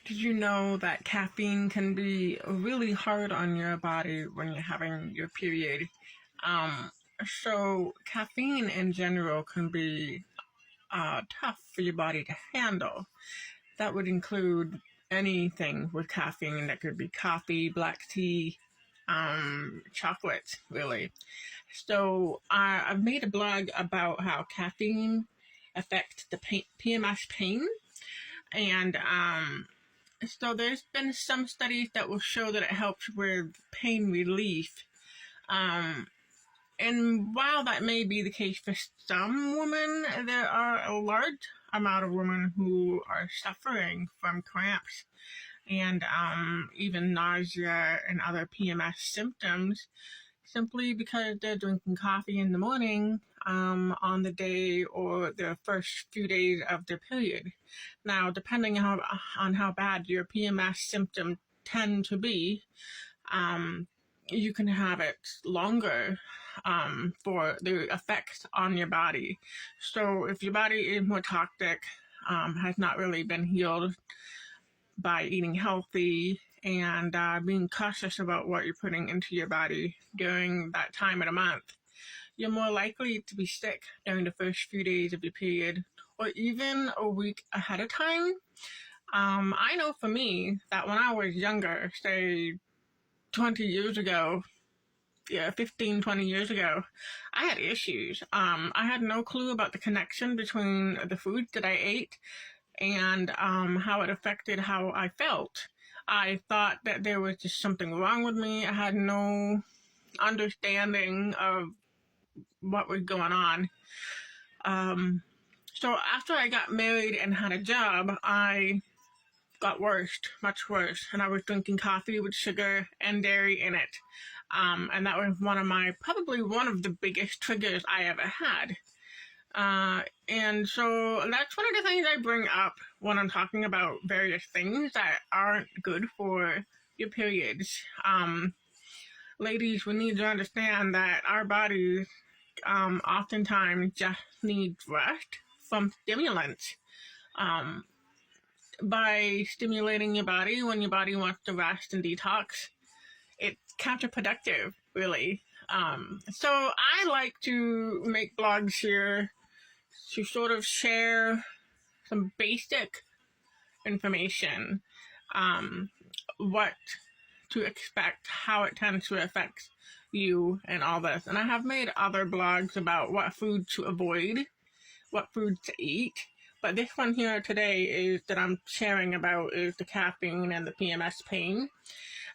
Did you know that caffeine can be really hard on your body when you're having your period? Um, so caffeine in general can be tough for your body to handle. That would include anything with caffeine. That could be coffee, black tea, chocolate, really. So I've made a blog about how caffeine affects the PMS pain, and so there's been some studies that will show that it helps with pain relief. Um, and while that may be the case for some women, there are a large amount of women who are suffering from cramps and even nausea and other PMS symptoms simply because they're drinking coffee in the morning on the day or the first few days of their period. Now, depending on how bad your PMS symptoms tend to be, you can have it longer for the effects on your body. So if your body is more toxic, has not really been healed by eating healthy and being cautious about what you're putting into your body during that time of the month, you're more likely to be sick during the first few days of your period or even a week ahead of time. I know for me that when I was younger, say 20 years ago, 15, 20 years ago, I had issues. I had no clue about the connection between the foods that I ate and how it affected how I felt. I thought that there was just something wrong with me. I had no understanding of what was going on. So after I got married and had a job, I got worse, much worse, and I was drinking coffee with sugar and dairy in it. And that was probably one of the biggest triggers I ever had. And so that's one of the things I bring up when I'm talking about various things that aren't good for your periods. Ladies, we need to understand that our bodies oftentimes just need rest from stimulants. By stimulating your body when your body wants to rest and detox, it's counterproductive, really. So I like to make blogs here to sort of share some basic information, what to expect, how it tends to affect you, and all this. And I have made other blogs about what food to avoid, what food to eat. But this one here today is that I'm sharing about is the caffeine and the PMS pain.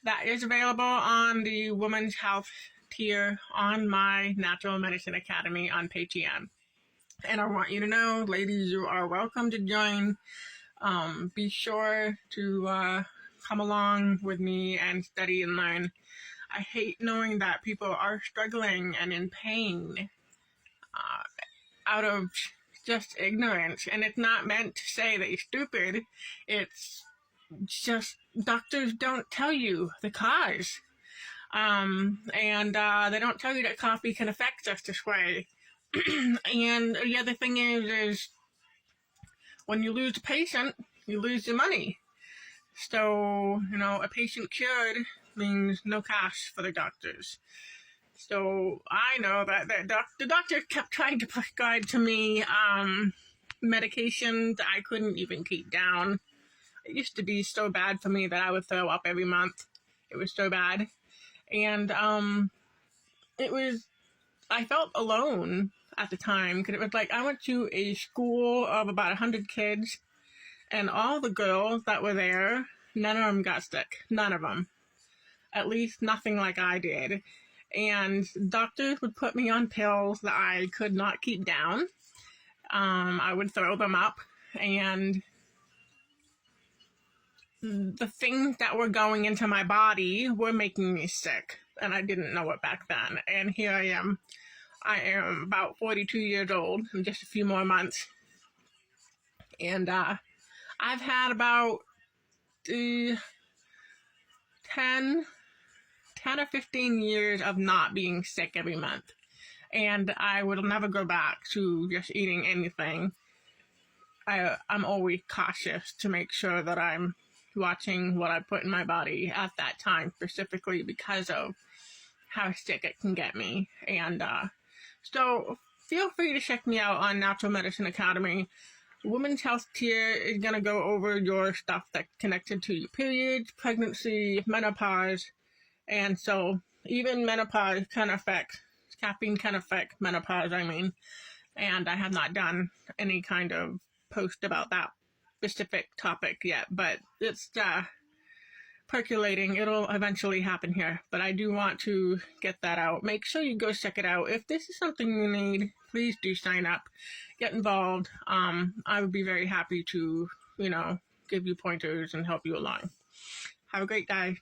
That is available on the Women's Health tier on my Natural Medicine Academy on Patreon. And I want you to know, ladies, you are welcome to join. Be sure to come along with me and study and learn. I hate knowing that people are struggling and in pain out of just ignorance. And it's not meant to say that you're stupid. It's just doctors don't tell you the cause. And they don't tell you that coffee can affect us this way. And the other thing is when you lose a patient, you lose your money. So, a patient cured means no cash for the doctors. So I know that the doctor kept trying to prescribe to me medications I couldn't even keep down. It used to be so bad for me that I would throw up every month. It was so bad. And I felt alone at the time, because it was like I went to a school of about 100 kids, and all the girls that were there, none of them got sick. None of them. At least nothing like I did. And doctors would put me on pills that I could not keep down. I would throw them up, and the things that were going into my body were making me sick, and I didn't know it back then. And here I am. I am about 42 years old in just a few more months. And I've had about 10 or 15 years of not being sick every month. And I will never go back to just eating anything. I'm always cautious to make sure that I'm watching what I put in my body at that time, specifically because of how sick it can get me. And so feel free to check me out on Natural Medicine Academy. Women's Health Tier is going to go over your stuff that's connected to your periods, pregnancy, menopause. And so even menopause can affect, caffeine can affect menopause, and I have not done any kind of post about that specific topic yet, but it's percolating. It'll eventually happen here, but I do want to get that out. Make sure you go check it out. If this is something you need, please do sign up, get involved. I would be very happy to, give you pointers and help you along. Have a great day.